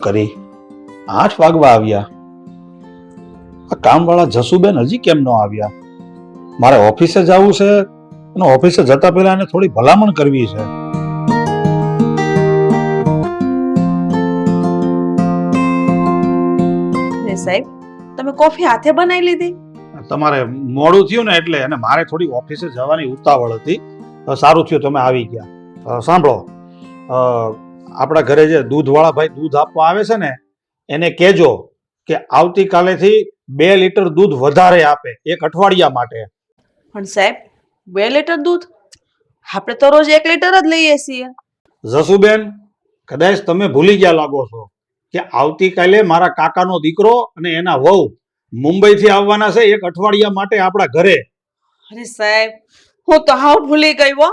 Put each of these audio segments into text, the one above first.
કરી 8 વાગવા આવ્યા. આ કામવાળા જસુબેન હજી કેમ ન આવ્યા? મારે ઓફિસે જવું છે અને ઓફિસે જતા પહેલા એને થોડી ભલામણ કરવી છે. સાહેબ, તમે કોફી હાથે બનાવી લીધી? તમારે મોડું થયું ને એટલે, અને મારે થોડી ઓફિસે જવાની ઉતાવળ હતી. સારું થયું તમે આવી ગયા. સાંભળો, આપણા ઘરે જે દૂધવાળા ભાઈ દૂધ આપવા આવે છે ને, એને કહેજો કે આવતીકાલેથી 2 લીટર દૂધ વધારે આપે, 1 અઠવાડિયા માટે. પણ સાહેબ, 2 લીટર દૂધ? આપણે તો રોજ 1 લીટર જ લઈએ છીએ. જસુબેન, કદાચ તમે ભૂલી ગયા લાગો છો કે આવતીકાલે મારા કાકાનો દીકરો અને એના વહુ મુંબઈથી આવવાના છે 1 અઠવાડિયા માટે આપણા ઘરે. અરે સાહેબ, હું તો હાવ ભૂલી ગઈ હો.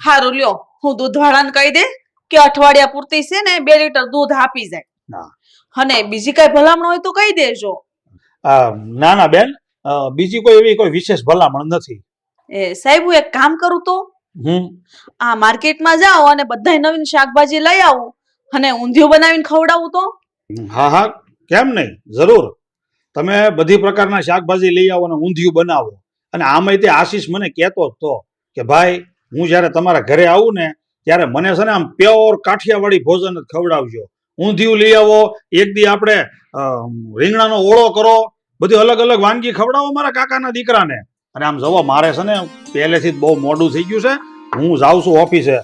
હારું લ્યો, હું દૂધવાળાને કહી દે કે અઠવાડિયા પૂરતી છે ને 2 લીટર દૂધ આપી જાય. અને બીજી કઈ ભલામણ હોય તો કહી દેજો. ના ના બેન, બીજી કોઈ એવી કોઈ વિશેષ ભલામણ નથી. એ સાહેબ, હું એક કામ કરું તો આ માર્કેટમાં જાઓ અને બધાય નવીન શાકભાજી લઈ આવું અને ઊંધિયું બનાવીને ખવડાવું તો? હા હા, કેમ નહીં, જરૂર. તમે બધી પ્રકારના શાકભાજી લઈ આવો અને ઊંધિયું બનાવો. અને આમાંય તે આશીષ મને કહેતો જ તો કે ભાઈ, હું જ્યારે તમારા ઘરે આવું ને ત્યારે મને છે ને આમ પ્યોર કાઠિયાવાડી ભોજન જ ખવડાવજો. ઊંધિયું લઈ આવો, એક દી આપણે રીંગણાનો ઓળો કરો, બધી અલગ અલગ વાનગી ખવડાવો મારા કાકાના દીકરાને. અને આમ જવો, મારે છે ને પહેલેથી જ બહુ મોડું થઈ ગયું છે, હું જાઉં છું ઓફિસે.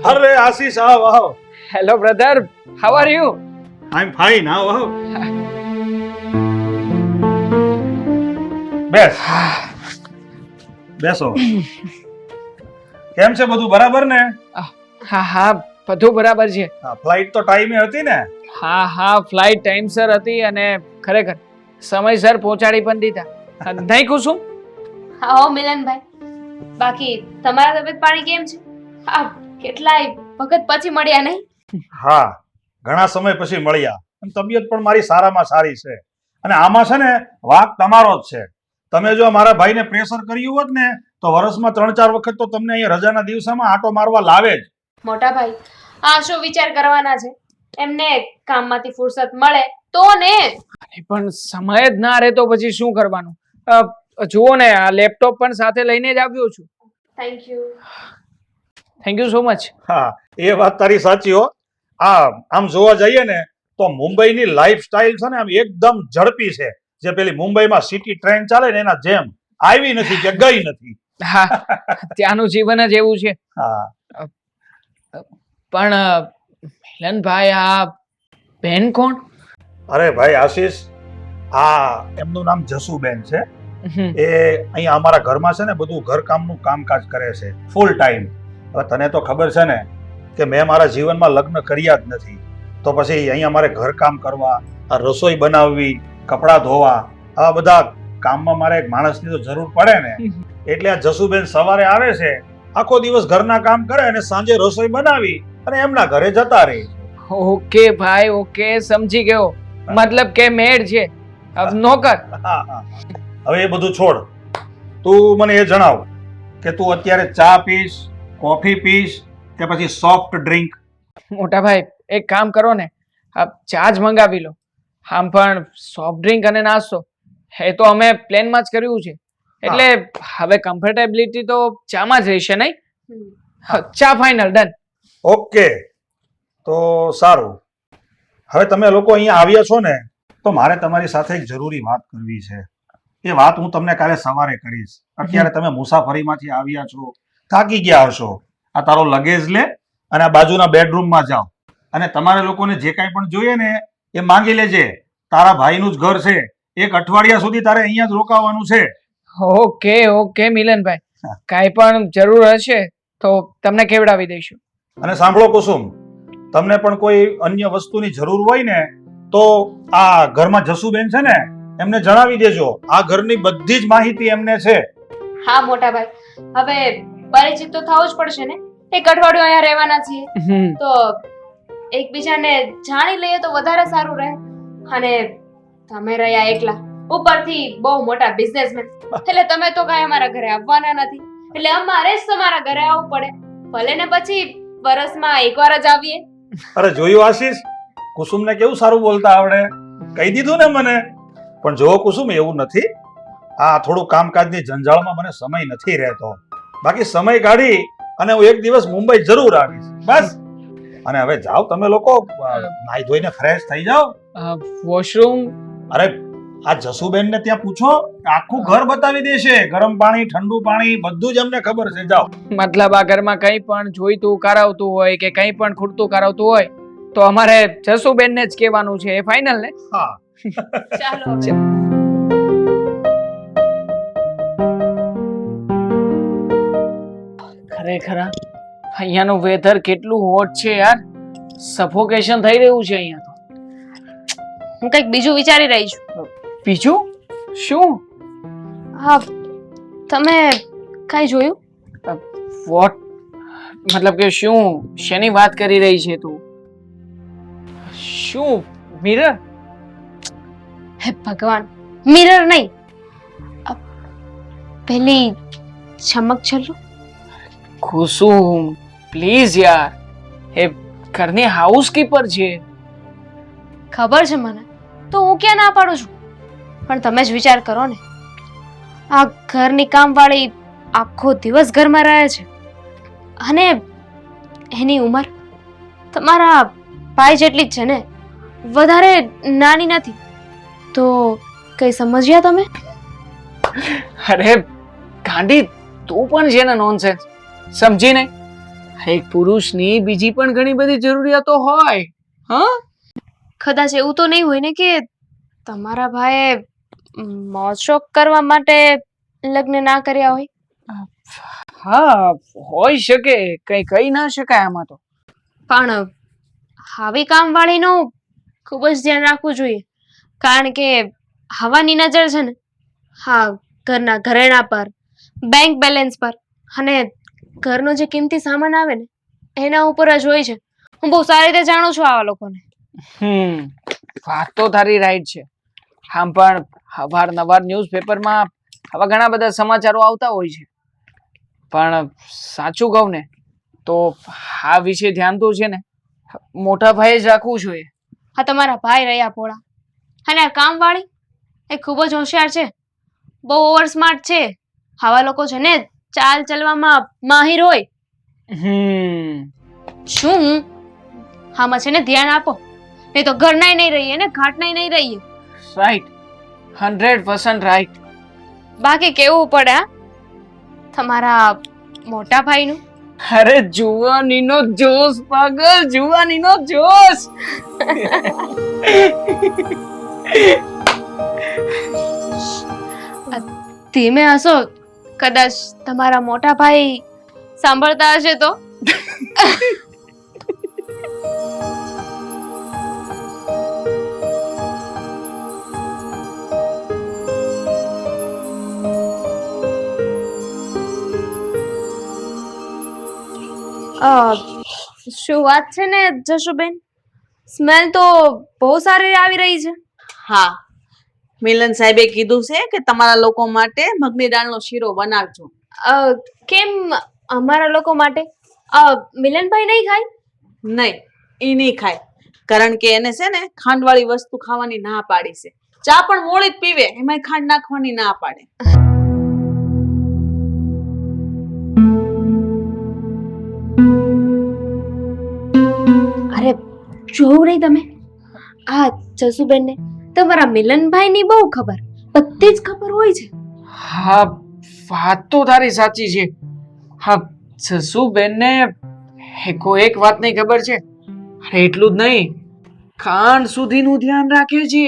અરે આશીષ, આવ આવ. Hello, brother. How are you? I'm fine. આવ આવ. બેસ બેસો. કેમ છે, બધું બરાબર ને? હા, બધું બરાબર છે. ફ્લાઇટ તો ટાઈમે હતી ને? હા, ફ્લાઇટ ટાઈમસર હતી અને ખરેખર સમયસર પહોંચાડી પણ દીધા. નહીં કુસુમ? હા મિલનભાઈ, બાકી તમારા તબિયત પાણી કેમ છે? કેટલાય વખત પછી મળ્યા નહીં? હા, ઘણા સમય પછી મળ્યા. અને તબિયત પણ મારી સારામાં સારી છે. અને આમાં છે ને વાંક તમારો જ છે. તમે જો મારા ભાઈને પ્રેશર કર્યું હોત ને તો વર્ષમાં 3-4 વખત તો તમને અહીંયા રજાના દિવસોમાં આટો મારવા લાવે જ. મોટા ભાઈ, આ શું વિચાર કરવાના છે? એમને કામમાંથી ફુરસત મળે તો ને. પણ સમય જ ના રહે તો પછી શું કરવાનું? જુઓ ને, આ લેપટોપ પણ સાથે લઈને જ આવ્યો છું. Thank you so much. હા, એ વાત તારી સાચી હો. આમ જોવા જઈએ ને તો મુંબઈની લાઈફસ્ટાઈલ છે ને આમ એકદમ ઝડપી છે. જે પેલી મુંબઈમાં સિટી ટ્રેન ચાલે ને એના જેમ આવી નથી કે ગઈ નથી. હા, ત્યાંનું જીવન જ એવું છે. હા, પણ મિલનભાઈ, આ બેન કોણ? અરે ભાઈ આશીષ, એમનું નામ જસુબેન છે. એ અહીંયા અમારા ઘરમાં છે ને બધું ઘરકામનું કામકાજ કરે છે ફૂલ ટાઈમ. હવે તને તો ખબર છે ને કે મેં મારા જીવનમાં લગ્ન કર્યા જ નથી, તો પછી અહીંયા મારે ઘરકામ કરવા, આ રસોઈ બનાવવી, કપડાં ધોવા, આવા બધા કામમાં મારે એક માણસની તો જરૂર પડે ને. એટલે આ જસુબેન સવારે આવે છે, આખો દિવસ ઘરના કામ કરે અને સાંજે રસોઈ બનાવી અને એમના ઘરે જતા રહે. ઓકે ભાઈ, ઓકે, સમજી ગયો. મતલબ કે મેડ છે, નોકર. હવે એ બધું છોડ. તું મને એ જણાવ કે તું અત્યારે ચા પીશ, કોફી પીશ કે પછી સોફ્ટ ડ્રિંક? મોટા ભાઈ, એક કામ કરો ને, ચા જ મંગાવી લો. આમ પણ સોફ્ટ ડ્રિંક અને નાસ્તો એ તો અમે પ્લેનમાં જ કર્યું છે, એટલે હવે કમ્ફર્ટેબિલિટી તો ચામાં જ રહેશે, નહીં? ચા ફાઇનલ, ડન. ઓકે, તો સારું. હવે તમે લોકો અહીંયા આવ્યા છો ને તો મારે તમારી સાથે એક જરૂરી વાત કરવી છે. એ વાત હું તમને કાલે સવારે કરીશ. અત્યારે તમે મુસાફરીમાંથી આવ્યા છો, થાકી ગયા હશો. આ તારો લગેજ લે અને આ બાજુના બેડરૂમમાં જાઓ અને તમારે લોકોને જે કાંઈ પણ જોઈએ ને એ માંગી લેજે. તારા ભાઈનું જ ઘર છે, 1 અઠવાડિયા સુધી તારે અહીંયા જ રોકાવાનું છે. ઓકે મિલનભાઈ, કાંઈ પણ જરૂર હશે તો તમને કેવડાવી દઈશું. અને સાંભળો કુસુમ, તમને પણ કોઈ અન્ય વસ્તુની જરૂર હોય ને તો આ ઘરમાં જસુબેન છે ને એમને જણાવી દેજો. આ ઘરની બધી જ માહિતી એમને છે. હા મોટા ભાઈ, હવે પરિચિત તો થવું જ પડશે ને. એક અઠવાડિયું અહીંયા રહેવાના છીએ તો એકબીજાને જાણી લઈએ તો વધારે સારું રહે. અને તમે રહ્યા એકલા, ઉપરથી બહુ મોટા બિઝનેસમેન, એટલે તમે તો કાંઈ અમારા ઘરે આવવાના નથી, એટલે અમારે જ તમારા ઘરે આવવું પડે. ભલે ને પછી વરસમાં એકવાર જ આવીએ. અરે જોયું આશીષ, કુસુમને કેવું સારું બોલતા આવડે, કહી દીધું ને મને. પણ જો કુસુમ, એવું નથી, આ થોડું કામકાજની જંજાળમાં મને સમય નથી રહેતો. બાકી સમય કાઢી અને હું એક દિવસ મુંબઈ જરૂર આવીશ, બસ. અને હવે જાઓ તમે લોકો, નાઈ ધોઈને ફ્રેશ થઈ જાઓ. વોશરૂમ? અરે આ જસુબેન ને ત્યાં પૂછો, આખું ઘર બતાવી દેશે. ગરમ પાણી, ઠંડુ પાણી, બધું જ અમને ખબર છે. જાઓ. મતલબ આ ઘરમાં કંઈ પણ જોઈતું કરાવતું હોય કે કંઈ પણ ખૂટતું કરાવતું હોય તો અમારે જસુબેનને જ કહેવાનું છે, એ ફાઇનલ ને? હા, ચાલો. ખરેખર અહીંયાનું વેધર કેટલું હોટ છે યાર, સફોકેશન થઈ રહ્યું છે અહીંયા તો. હું કંઈક બીજું વિચારી રહી છું. બીજું શું? હા, તમે કાંઈ જોયું? વોટ? મતલબ કે શું, શેની વાત કરી રહી છે તું? શું મિરર? હે ભગવાન, મિરર નહીં, પેલી ચમક છલ્લું. કુસુમ પ્લીઝ યાર, એ ઘરની હાઉસકીપર છે. ખબર છે મને, તો હું ક્યાં ના પાડું છું, પણ તમે જ વિચાર કરો ને. આ ઘરની કામવાળી આખો દિવસ ઘરમાં રહે છે અને એની ઉંમર તમારા ભાઈ જેટલી જ છે ને, વધારે નાની નથી. તો કઈ સમજ્યા તમે? અરે ગાંડી, તું પણ છે ને નોનસેન્સ, સમજી નહીં? એક પુરુષની બીજી પણ ઘણી બધી જરૂરિયાતો હોય. હા, કદાચ એવું તો નહીં હોય ને કે તમારા ભાઈએ મોજ શોખ કરવા માટે લગ્ન ના કર્યા હોય? હા હોઈ શકે, કઈ કહી ના શકાય આમાં તો. પણ આવી કામવાળીનું ખૂબ જ ધ્યાન રાખવું જોઈએ, કારણ કે હવાની નજર છે ને, હા, ઘરના ઘરેણા પર, બેંક બેલેન્સ પર અને ઘરનો જે કિંમતી સામાન આવે ને એના ઉપર જ હોય છે. હું બહુ સારી રીતે જાણું છું આવા લોકોને. વાત તો તારી રાઈટ છે. આમ પણ અવારનવાર ન્યૂઝપેપરમાં આવા ઘણા બધા સમાચારો આવતા હોય છે, પણ સાચું કહું ને તો આ વિશે ધ્યાન તો છે ને મોટા ભાઈએ જ રાખવું જોઈએ. આ તમારા ભાઈ રહ્યા ભોળા, અને આ કામવાળી એ ખૂબ જ હોશિયાર છે, બહુ ઓવર સ્માર્ટ છે. આવા લોકો છે ને ચાલ ચલવામાં માહિર હોય. શું આમાં છે ને ધ્યાન આપો, નહીં તો ઘરનાય નહીં રહીએ ને ઘાટનાય નહીં રહીએ. Right, 100% right. બાકી કેવું પડે હા તમારા મોટા ભાઈનું? અરે જુવાનીનો જોશ પાગલ, જુવાનીનો જોશ. ધીમે હસો, કદાચ તમારા મોટા ભાઈ સાંભળતા હશે તો. શું વાત છે ને જશુબેન, સ્મેલ તો બહુ સારી આવી રહી છે. હા, મિલન સાહેબે કીધું છે કે તમારા લોકો માટે મગની દાળનો શીરો બનાવજો. કેમ અમારા લોકો માટે? મિલનભાઈ નહીં ખાય? નહીં, ઈ નહીં ખાય, કારણ કે એને છે ને ખાંડવાળી વસ્તુ ખાવાની ના પાડી છે. ચા પણ મોળી જ પીવે, એમાંય ખાંડ નાખવાની ના પાડે. અરે જોવું નહીં તમે, આ જસુબેનને તમારા મિલનભાઈની બહુ ખબર, બધી જ ખબર હોય છે. હા, વાત તો તારી સાચી છે. હા, જસુબેનને એક વાતની ખબર છે. અરે એટલું જ નહીં, કાન સુધીનું ધ્યાન રાખે છે.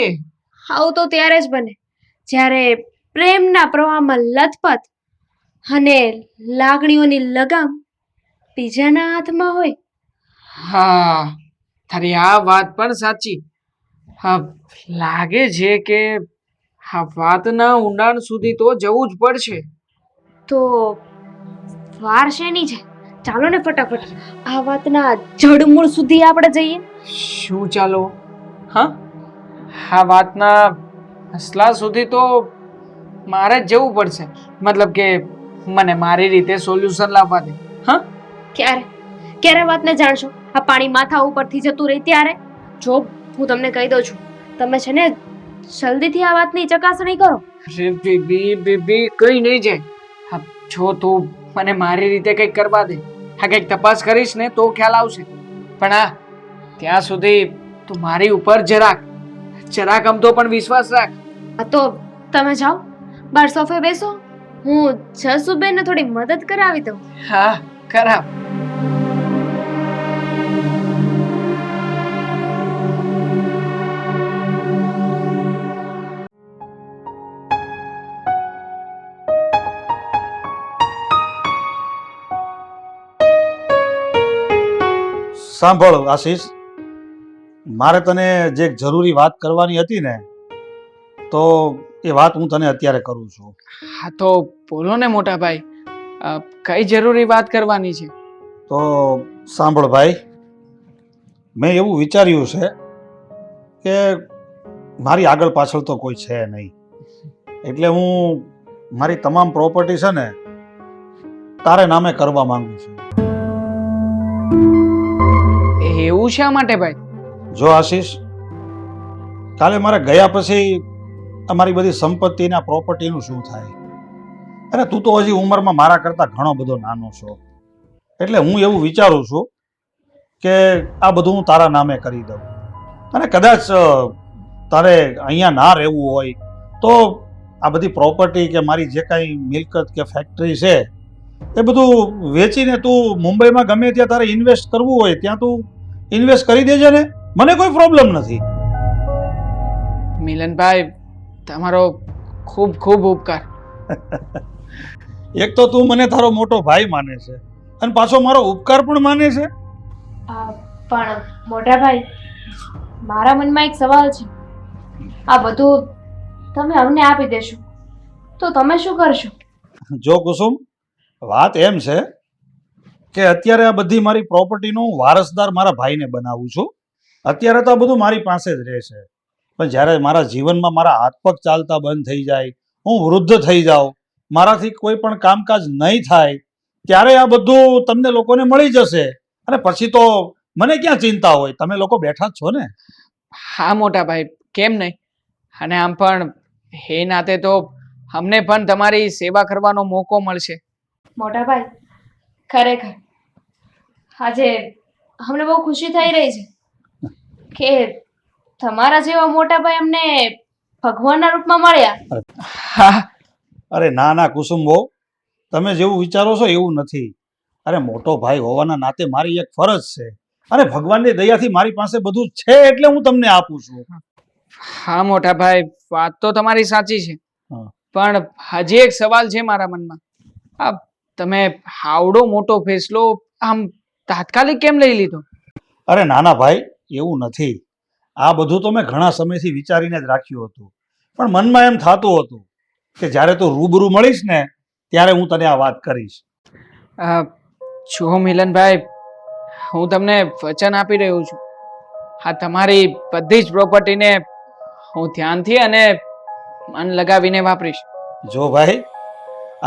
આવું તો ત્યારે જ બને જ્યારે પ્રેમના પ્રવાહમાં લથપથ અને લાગણીઓની લગામ બીજાના હાથમાં હોય. હા, તારી આ વાત પણ સાચી. હા, લાગે છે કે આ વાતના ઊંડાણ સુધી તો જવું જ પડશે. તો વાર શેની છે? ચાલો ને ફટાફટ આ વાતના જડમૂળ સુધી આપણે જઈએ. શું ચાલો? હા, આ વાતના અસલા સુધી તો મારે જ જવું પડશે. મતલબ કે મને મારી રીતે સોલ્યુશન લાવવા દે. હા, ક્યારે ક્યારે વાતને જાણશો? આ પાણી માથા ઉપરથી જતું રહે ત્યારે? જો હું તમને કહી દઉં છું, તમે છે ને જલ્દીથી આ વાતની ચકાસણી કરો. અરે બેબી કઈ નહીં જાય. હા, જો તું મને મારી રીતે કંઈક કરવા દે, હા કંઈક તપાસ કરીશ ને તો ખ્યાલ આવશે. પણ હા, ત્યાં સુધી તું મારી ઉપર જરાક આમતો પણ વિશ્વાસ રાખ. આ તો તમે જાઓ, બાર સોફે બેસો, હું જસુબેનને થોડી મદદ કરાવી દઉં. હા, કરાવ. સાંભળ આશીષ, મારે તને જે એક જરૂરી વાત કરવાની હતી ને, તો એ વાત હું તને અત્યારે કરું છું. હા તો બોલો ને મોટા ભાઈ, કઈ જરૂરી વાત કરવાની છે? તો સાંભળ ભાઈ, મેં એવું વિચાર્યું છે કે મારી આગળ પાછળ તો કોઈ છે નહીં, એટલે હું મારી તમામ પ્રોપર્ટી છે ને તારે નામે કરવા માંગુ છું. એવું શા માટે ભાઈ? જો આશીષ, કાલે મારે ગયા પછી અમારી બધી સંપત્તિના પ્રોપર્ટીનું શું થાય? અરે તું તો હજી ઉંમરમાં મારા કરતાં ઘણો બધો નાનો છો, એટલે હું એવું વિચારું છું કે આ બધું હું તારા નામે કરી દઉં. અને કદાચ તારે અહીંયા ના રહેવું હોય તો આ બધી પ્રોપર્ટી કે મારી જે કાંઈ મિલકત કે ફેક્ટરી છે એ બધું વેચીને તું મુંબઈમાં ગમે ત્યાં તારે ઇન્વેસ્ટ કરવું હોય ત્યાં તું ઇન્વેસ્ટ કરી દેજે ને, મને કોઈ પ્રોબ્લેમ નથી. મિલનભાઈ, તમારો ખૂબ ખૂબ ઉપકાર. એક તો તું મને તારો મોટો ભાઈ માને છે અને પાછો મારો ઉપકાર પણ માને છે. પણ મોટા ભાઈ, મારા મનમાં એક સવાલ છે. આ બધું તમે અમને આપી દેશો તો તમે શું કરશો? જો કુસુમ, વાત એમ છે કે અત્યારે આ બધી મારી પ્રોપર્ટીનો હું વારસદાર મારા ભાઈને બનાવું છું. અત્યારે તો આ બધું મારી પાસે જ રહેશે, પણ જ્યારે મારા જીવનમાં મારા હાથ પગ ચાલતા બંધ થઈ જાય, હું વૃદ્ધ થઈ જાઉં, મારાથી કોઈ પણ કામકાજ નહીં થાય, ત્યારે આ બધું તમને લોકોને મળી જશે. અને પછી તો મને ક્યાં ચિંતા હોય, તમે લોકો બેઠા જ છો ને. હા મોટા ભાઈ, કેમ નહીં? અને આમ પણ એ નાતે તો અમને પણ તમારી સેવા કરવાનો મોકો મળશે. મોટા ભાઈ, ખરેખર આજે અમને બહુ ખુશી થઈ રહી છે કે તમારા જેવા મોટા ભાઈ અમને ભગવાનના રૂપમાં મળ્યા. હા, અરે ના ના કુસુમ બહુ, તમે જેવું વિચારો છો એવું નથી. અરે મોટો ભાઈ હોવાના નાતે મારી એક ફરજ છે, અને ભગવાનની દયાથી મારી પાસે બધું છે એટલે હું તમને આપું છું. હા મોટા ભાઈ, વાત તો તમારી સાચી છે, પણ હજી એક સવાલ છે મારા મનમાં. આ તમે આવડો મોટો ફેસલો આમ તાત્કાલિક કેમ લઈ લીધો? અરે નાના ભાઈ, એવું નથી. આ બધું તો મેં ઘણા સમયથી વિચારીને જ રાખ્યું હતું, પણ મનમાં એમ થતું હતું કે જ્યારે તું રૂબરૂ મળીશ ને ત્યારે હું તને આ વાત કરીશ. જો મિલનભાઈ, હું તમને વચન આપી રહ્યો છું, હા તમારી બધી જ પ્રોપર્ટીને હું ધ્યાનથી અને મન લગાવીને વાપરીશ. જો ભાઈ,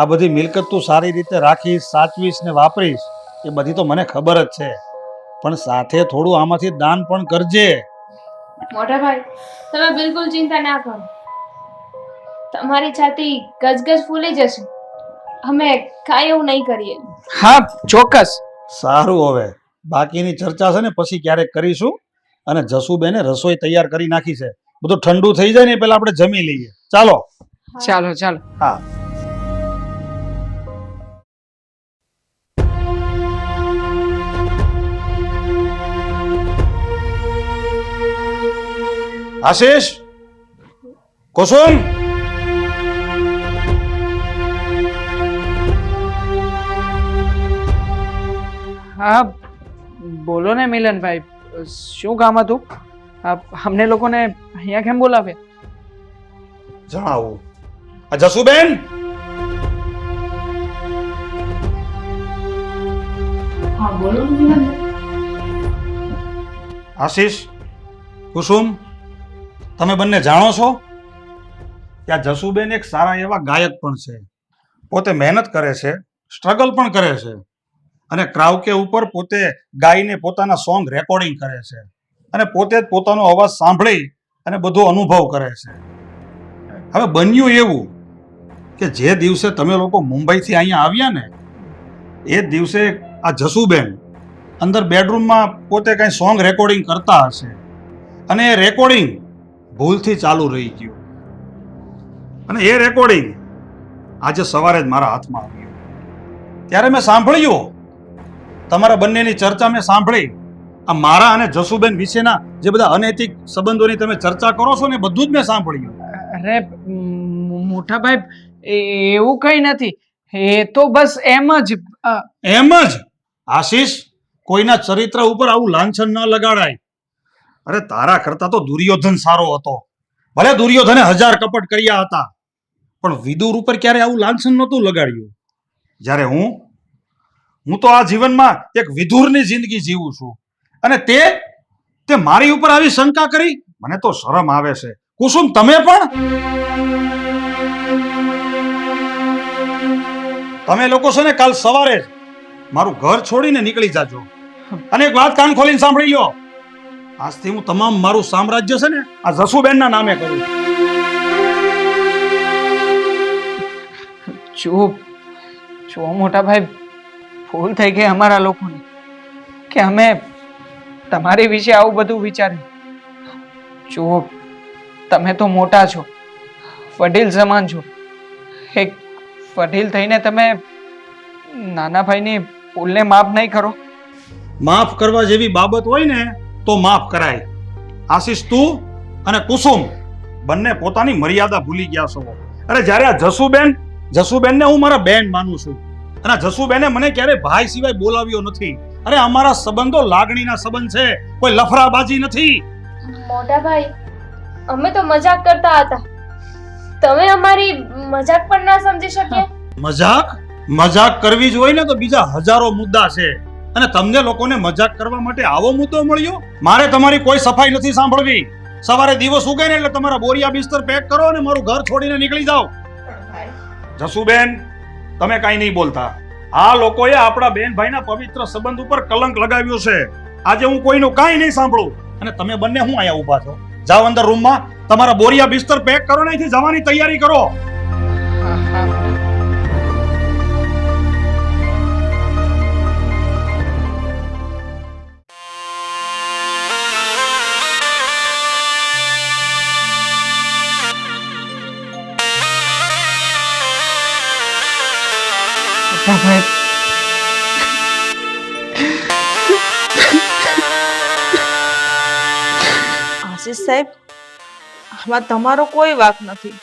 આ બધી મિલકત તું સારી રીતે રાખીશ, સાચવીશ ને વાપરીશ એ બધી તો મને ખબર જ છે, પણ સાથે થોડું આમાંથી દાન પણ કરજે. મોટા ભાઈ, તમે બિલકુલ ચિંતા ના કરો. તમારી છાતી ગજગજ ફૂલી જશે. અમે કાંઈ એવું નહીં કરીએ. હા ચોક્કસ. સારું, હવે બાકીની ચર્ચા છે ને પછી ક્યારેક કરીશું. અને જસુબેને રસોઈ તૈયાર કરી નાખી છે, બધું ઠંડુ થઈ જાય ને પહેલા આપણે જમી લઈએ. ચાલો. ચાલો ચાલો. હા. આશીષ, કુસુમ, હા બોલો ને મિલનભાઈ, શું કામ હતું? અમને લોકોને અહીંયા કેમ બોલાવે? જણાવું. આ જસુબેન, બોલો ને મિલનભાઈ. આશીષ, કુસુમ, તમે બંને જાણો છો કે આ જસુબેન એક સારા એવા ગાયક પણ છે. પોતે મહેનત કરે છે, સ્ટ્રગલ પણ કરે છે અને ક્રાઉકે ઉપર પોતે ગાઈને પોતાના સોંગ રેકોર્ડિંગ કરે છે અને પોતે જ પોતાનો અવાજ સાંભળી અને બધો અનુભવ કરે છે. હવે બન્યું એવું કે જે દિવસે તમે લોકો મુંબઈથી અહીંયા આવ્યા ને એ જ દિવસે આ જસુબેન અંદર બેડરૂમમાં પોતે કંઈ સોંગ રેકોર્ડિંગ કરતા હશે અને એ રેકોર્ડિંગ ભૂલથી ચાલુ રહી ગયું અને એ રેકોર્ડિંગ આજે સવારે જ મારા હાથમાં આવ્યું. ત્યારે મેં સાંભળ્યું, તમારા બંનેની ચર્ચા મેં સાંભળી. આ મારા અને જસુબેન વિશેના જે બધા અનૈતિક સંબંધોની તમે ચર્ચા કરો છો ને એ બધું જ મેં સાંભળ્યું. અરે મોટા ભાઈ, એવું કઈ નથી. એ તો બસ એમ જ એમ જ? આશીષ, કોઈના ચરિત્ર ઉપર આવું લાંછન ન લગાડાય. અરે તારા કરતા તો દુર્યોધન સારો હતો. ભલે દુર્યોધને 1000 કપટ કર્યા હતા પણ વિદુર ઉપર ક્યારે આવું લાંછન નહોતું લગાડ્યું. જ્યારે હું તો આ જીવનમાં એક વિધુરની જિંદગી જીવું છું અને તે મારી ઉપર આવી શંકા કરી. મને તો શરમ આવે છે. કુસુમ, તમે પણ? તમે લોકો છે ને કાલ સવારે જ મારું ઘર છોડીને નીકળી જાજો. અને એક વાત કાન ખોલીને સાંભળી લો, આજથી હું તમામ મારું સામ્રાજ્ય છે ને આ જસુબેનના નામે કરું. જો મોટા ભાઈ, ભૂલ થઈ ગઈ અમારા લોકોની કે અમે તમારી વિશે આવું બધું વિચાર્યું. જો તમે તો મોટા છો, વડીલ સમાન છો. એક વડીલ થઈને તમે નાના ભાઈની ભૂલને માફ નહીં કરો? માફ કરવા જેવી બાબત હોય ને તો માફ કરાય. આશીષ, તું અને કુસુમ બંને પોતાની મર્યાદા ભૂલી ગયા છો. અરે જ્યારે આ જસુબેનને હું મારા બેન માનું છું અને જસુબેને મને ક્યારે ભાઈ સિવાય બોલાવ્યો નથી. અરે અમારા સંબંધો લાગણીના સંબંધ છે, કોઈ લફરાબાજી નથી. મોટા ભાઈ, અમે તો મજાક કરતા હતા. તમે અમારી મજાક પણ ના સમજી શક્યા. મજાક કરવી જ હોય ને તો બીજા હજારો મુદ્દા છે અને તમને લોકોને મજાક કરવા માટે આવો મુદ્દો મળ્યો. મારે તમારી કોઈ સફાઈ નથી સાંભળવી. સવારે દિવસ ઉગે ને એટલે તમારા બોરિયા બિસ્તર પેક કરો અને મારું ઘર છોડીને નીકળી જાઓ. જસુબેન, તમે કાંઈ નહીં બોલતા. આ લોકોએ આપણા બેન ભાઈના પવિત્ર સંબંધ ઉપર કલંક લગાવ્યો છે. આજે હું કોઈનું કાંઈ નહીં સાંભળું. અને તમે બંને હું અહીંયા ઊભા છો? જાઓ અંદર રૂમમાં, તમારા બોરિયા બિસ્તર પેક કરો ને અહીંથી જવાની તૈયારી કરો. મોટા ભાઈ, આશીષ સાહેબ, આમાં તમારો કોઈ વાંક નથી.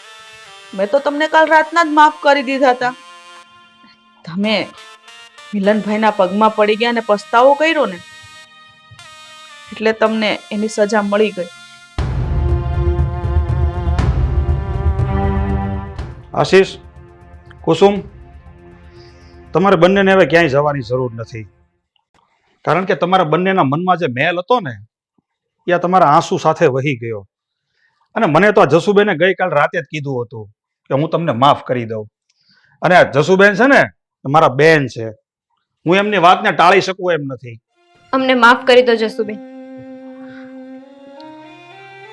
મેં તો તમને કાલ રાતના જ માફ કરી દીધા હતા. તમે મિલનભાઈના પગમાં પડી ગયા અને પસ્તાવો કર્યો ને એટલે તમને એની સજા મળી ગઈ. આશીષ, કુસુમ, તમારે બંનેને હવે ક્યાંય જવાની જરૂર નથી. કારણ કે તમારા બંનેના મનમાં જે મેલ હતો ને એ આ તમારા આંસુ સાથે વહી ગયો. અને મને તો આ જસુબેને ગઈકાલ રાતે જ કીધું હતું કે હું તમને માફ કરી દઉં. અને આ જસુબેન છે ને મારા બેન છે, હું એમની વાતને ટાળી શકું એમ નથી. અમને માફ કરી દો જસુબેન.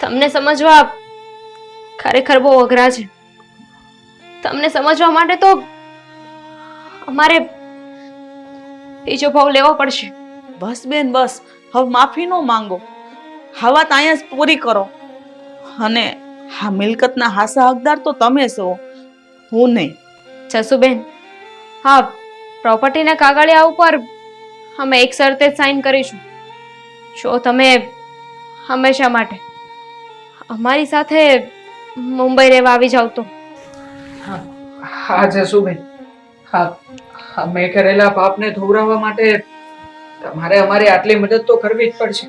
તમને સમજવા ખરેખર બહુ અઘરા છે. તમને સમજવા માટે તો અમારે બીજો ભાવ લેવો પડશે. બસ બેન, બસ. હવે માફી નો માંગો. આ વાત અહીંયા જ પૂરી કરો. અને આ મિલકતના હાસા હકદાર તો તમે છો, હું નહીં. જસુબેન, હા, પ્રોપર્ટીના કાગળિયા ઉપર અમે એક શરતે સાઈન કરીશું. જો તમે હંમેશા માટે અમારી સાથે મુંબઈ રહેવા આવી જાવ તો. હા જસુબેન, હા, અમે કરેલા પાપને ધોવરાવવા માટે તમારે અમારી આટલી મદદ તો કરવી જ પડશે.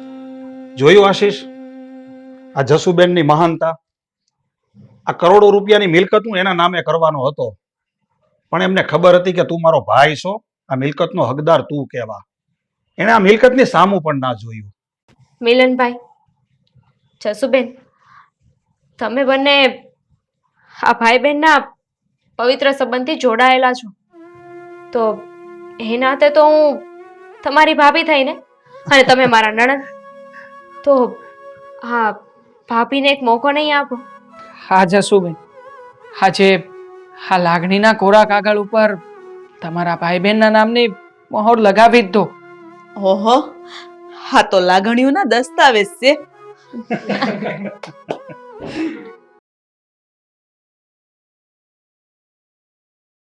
જોયું આશીષ, આ જસુબેનની મહાનતા. આ કરોડો રૂપિયાની મિલકત હું એના નામે કરવાનો હતો પણ એમને ખબર હતી કે તું મારો ભાઈ છો, આ મિલકતનો હકદાર તું કહેવા. એને આ મિલકતની સામું પણ ના જોયું. મિલનભાઈ, જસુબેન, તમે બંને આ ભાઈ બહેનના પવિત્ર સંબંધથી જોડાયેલા છો, તો એ નાતે તો હું તમારી ભાભી થઈને અને તમે મારા નણંદ, તો હા ભાભીને એક મોકો નહીં આપો? હા જસુબેન, આજે આ લાગણીના કોરા કાગળ ઉપર તમારા ભાઈ બહેનના નામની મહોર લગાવી જ દો. ઓહો, હા તો લાગણીઓના દસ્તાવેજ છે.